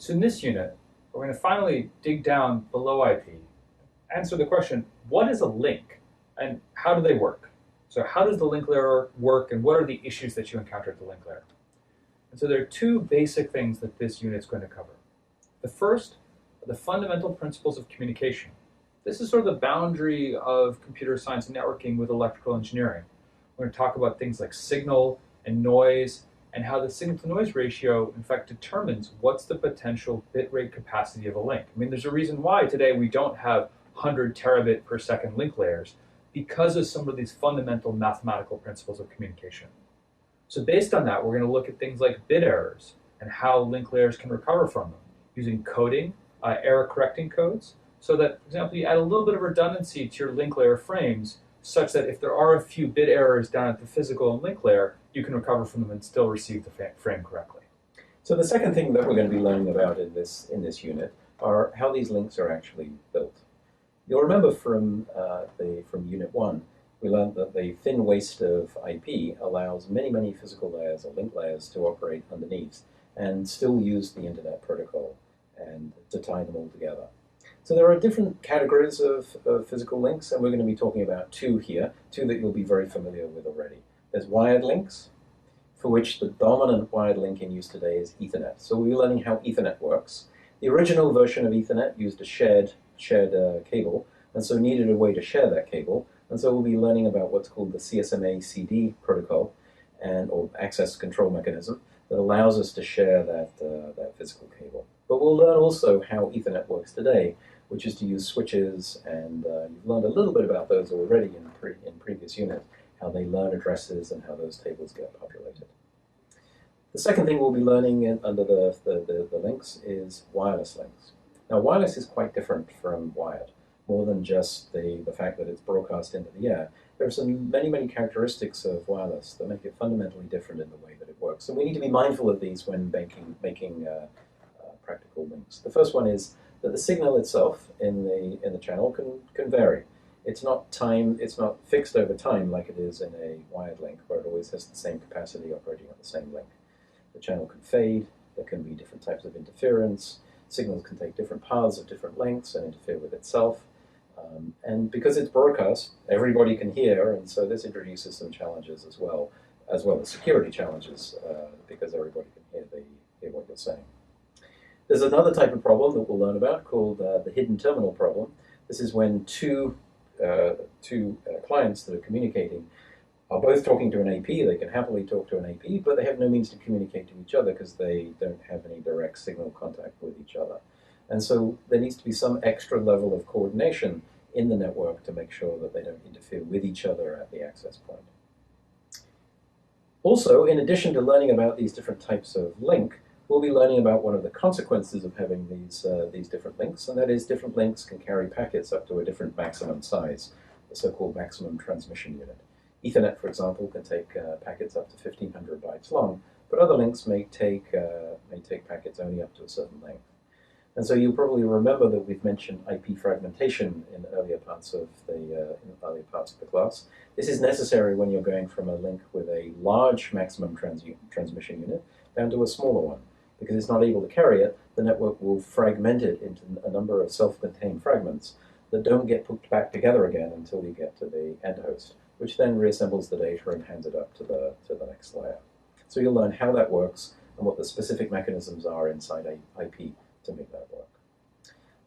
So in this unit, we're going to finally dig down below IP, answer the question, what is a link and how do they work? So how does the link layer work and what are the issues that you encounter at the link layer? And so there are two basic things that this unit is going to cover. The first are the fundamental principles of communication. This is sort of the boundary of computer science and networking with electrical engineering. We're going to talk about things like signal and noise and how the signal-to-noise ratio, in fact, determines what's the potential bit rate capacity of a link. I mean, there's a reason why today we don't have 100 terabit per second link layers because of some of these fundamental mathematical principles of communication. So based on that, we're going to look at things like bit errors and how link layers can recover from them using coding, error-correcting codes, so that, for example, you add a little bit of redundancy to your link layer frames such that if there are a few bit errors down at the physical and link layer, you can recover from them and still receive the frame correctly. So the second thing that we're going to be learning about in this unit are how these links are actually built. You'll remember from Unit 1, we learned that the thin waist of IP allows many physical layers or link layers to operate underneath and still use the Internet protocol and to tie them all together. So there are different categories of physical links, and we're going to be talking about two here, two that you'll be very familiar with already. There's wired links, for which the dominant wired link in use today is Ethernet. So we'll be learning how Ethernet works. The original version of Ethernet used a shared cable, and so needed a way to share that cable. And so we'll be learning about what's called the CSMA-CD protocol, or access control mechanism, that allows us to share that physical cable. But we'll learn also how Ethernet works today, which is to use switches, and you've learned a little bit about those already in previous units, how they learn addresses and how those tables get populated. The second thing we'll be learning under the links is wireless links. Now, wireless is quite different from wired, more than just the fact that it's broadcast into the air. There are some many characteristics of wireless that make it fundamentally different in the way that it works. So we need to be mindful of these when making practical links. The first one is that the signal itself in the channel can vary. It's not fixed over time like it is in a wired link, where it always has the same capacity operating on the same link. The channel can fade, there can be different types of interference, signals can take different paths of different lengths and interfere with itself. And because it's broadcast, everybody can hear, and so this introduces some challenges as well as security challenges, because everybody can hear what you're saying. There's another type of problem that we'll learn about called the hidden terminal problem. This is when two clients that are communicating are both talking to an AP. They can happily talk to an AP, but they have no means to communicate to each other because they don't have any direct signal contact with each other. And so there needs to be some extra level of coordination in the network to make sure that they don't interfere with each other at the access point. Also, in addition to learning about these different types of link, we'll be learning about one of the consequences of having these different links, and that is different links can carry packets up to a different maximum size, the so-called maximum transmission unit. Ethernet, for example, can take packets up to 1,500 bytes long, but other links may take packets only up to a certain length. And so you'll probably remember that we've mentioned IP fragmentation in earlier parts of the class. This is necessary when you're going from a link with a large maximum transmission unit down to a smaller one. Because it's not able to carry it, the network will fragment it into a number of self-contained fragments that don't get put back together again until you get to the end host, which then reassembles the data and hands it up to the next layer. So you'll learn how that works and what the specific mechanisms are inside IP to make that work.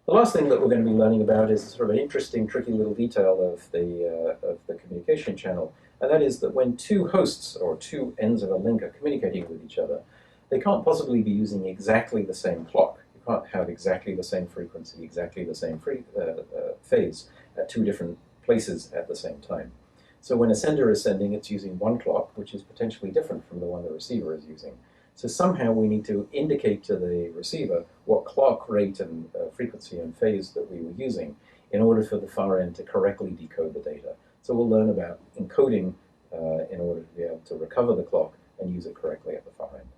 The last thing that we're going to be learning about is sort of an interesting, tricky little detail of the communication channel, and that is that when two hosts or two ends of a link are communicating with each other, they can't possibly be using exactly the same clock. You can't have exactly the same frequency, exactly the same phase at two different places at the same time. So when a sender is sending, it's using one clock, which is potentially different from the one the receiver is using. So somehow we need to indicate to the receiver what clock rate and frequency and phase that we were using in order for the far end to correctly decode the data. So we'll learn about encoding in order to be able to recover the clock and use it correctly at the far end.